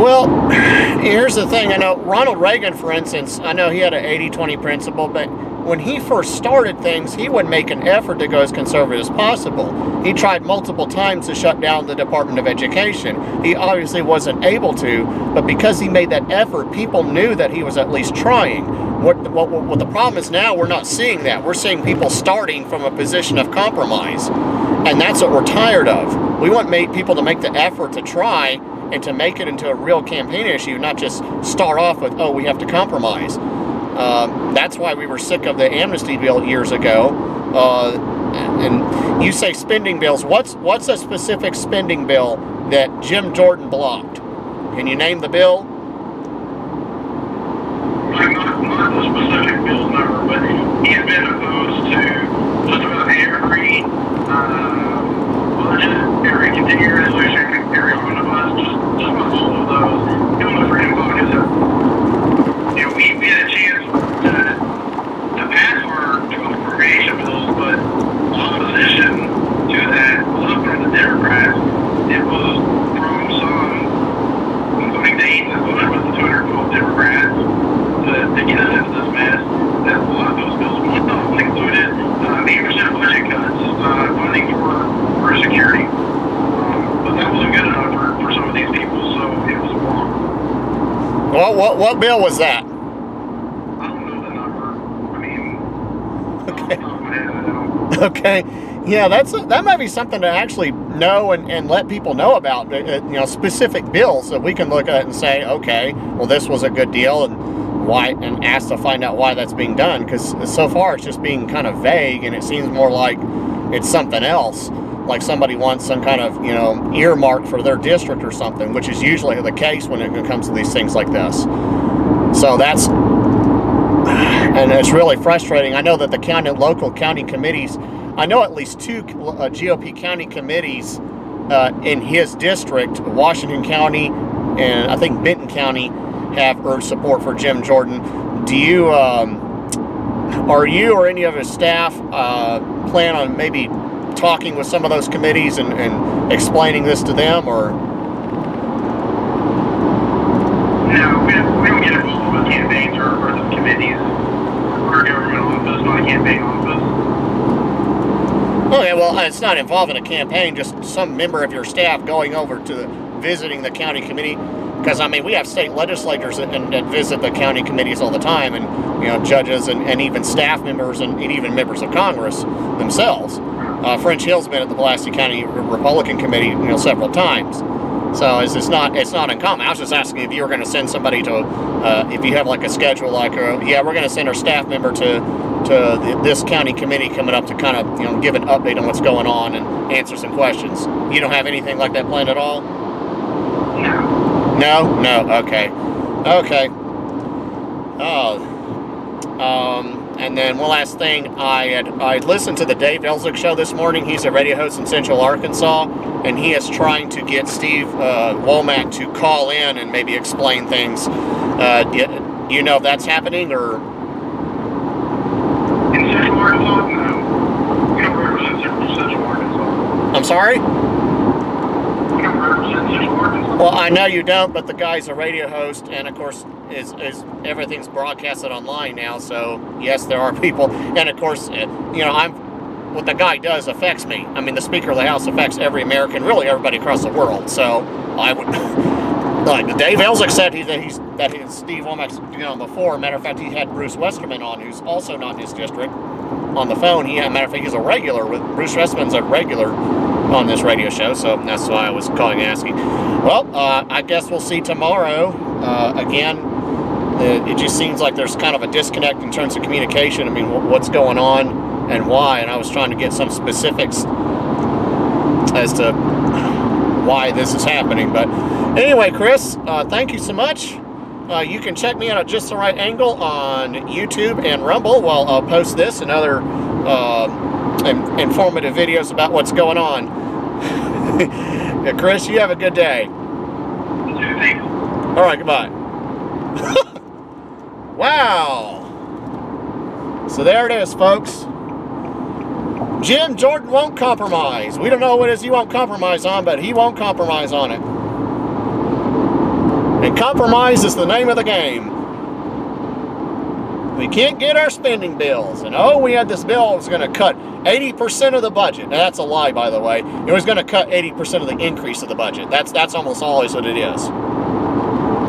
Well, here's the thing. I know Ronald Reagan, for instance, I know he had an 80-20 principle, but when he first started things, he would make an effort to go as conservative as possible. He tried multiple times to shut down the Department of Education. He obviously wasn't able to, but because he made that effort, people knew that he was at least trying. What the problem is now, we're not seeing that. We're seeing people starting from a position of compromise, and that's what we're tired of. We want people to make the effort to try and to make it into a real campaign issue, not just start off with, oh, we have to compromise. That's why we were sick of the amnesty bill years ago. And you say spending bills. What's a specific spending bill that Jim Jordan blocked? Can you name the bill? Not the specific bill number, but he had been opposed to just about every budget, every continuing resolution, every omnibus, just about all of those. Doing the Freedom Caucus, we had a chance to pass our 12 appropriation bills, but opposition to that was up from the Democrats. It was from some, including the 8 that voted with the 212 Democrats, to get us into this mess. That a lot of those bills, one of them included 80% budget cuts, funding for security. But that wasn't good enough for some of these people, so it was wrong. Well, what bill was that? I don't know the number. I mean, okay. Off the top of my head, I don't. Okay. Yeah, that might be something to actually know and let people know about, specific bills that we can look at and say, okay, well, this was a good deal, and why, and ask to find out why that's being done, because so far it's just being kind of vague, and it seems more like it's something else, like somebody wants some kind of, earmark for their district or something, which is usually the case when it comes to these things like this. So and it's really frustrating. I know that the local county committees, I know at least 2 GOP county committees in his district, Washington County and I think Benton County, have urged support for Jim Jordan. Do you, are you or any of his staff plan on maybe talking with some of those committees and explaining this to them, or? No, we don't get involved with campaigns or the committees. We're a government office, not a campaign office. Okay, well, it's not involved in a campaign, just some member of your staff going over to visiting the county committee. Because, I mean, we have state legislators that visit the county committees all the time, and, judges and even staff members and even members of Congress themselves. French Hill's been at the Pulaski County Republican Committee, several times. So it's not uncommon. I was just asking if you were going to send somebody to, if you have like a schedule, like, we're going to send our staff member to this county committee coming up to kind of, give an update on what's going on and answer some questions. You don't have anything like that planned at all? No. No? Okay. And then one last thing, I listened to the Dave Elzick show this morning. He's a radio host in Central Arkansas, and he is trying to get Steve Womack to call in and maybe explain things. Do you know if that's happening, or? In Central Arkansas, no. We don't represent Central Arkansas. I'm sorry? We don't represent Central Arkansas. Well, I know you don't, but the guy's a radio host, and of course, is everything's broadcasted online now. So yes, there are people, and of course, what the guy does affects me. I mean, the Speaker of the House affects every American, really everybody across the world. So I would, like Dave Elzick said, that Steve Womack's before. Matter of fact, he had Bruce Westerman on, who's also not in his district, on the phone. Matter of fact, he's a regular. Bruce Westerman's a regular on this radio show, so that's why I was calling and asking. Well, I guess we'll see tomorrow. Again, it just seems like there's kind of a disconnect in terms of communication. I mean, what's going on and why? And I was trying to get some specifics as to why this is happening. But anyway, Chris, thank you so much. You can check me out at Just the Right Angle on YouTube and Rumble, while I'll post this and other informative videos about what's going on. Yeah, Chris, you have a good day. Thanks. All right, goodbye. Wow. So there it is, folks. Jim Jordan won't compromise. We don't know what it is he won't compromise on, but he won't compromise on it. And compromise is the name of the game. We can't get our spending bills. And oh, we had this bill that was going to cut 80% of the budget. Now, that's a lie, by the way. It was going to cut 80% of the increase of the budget. That's almost always what it is.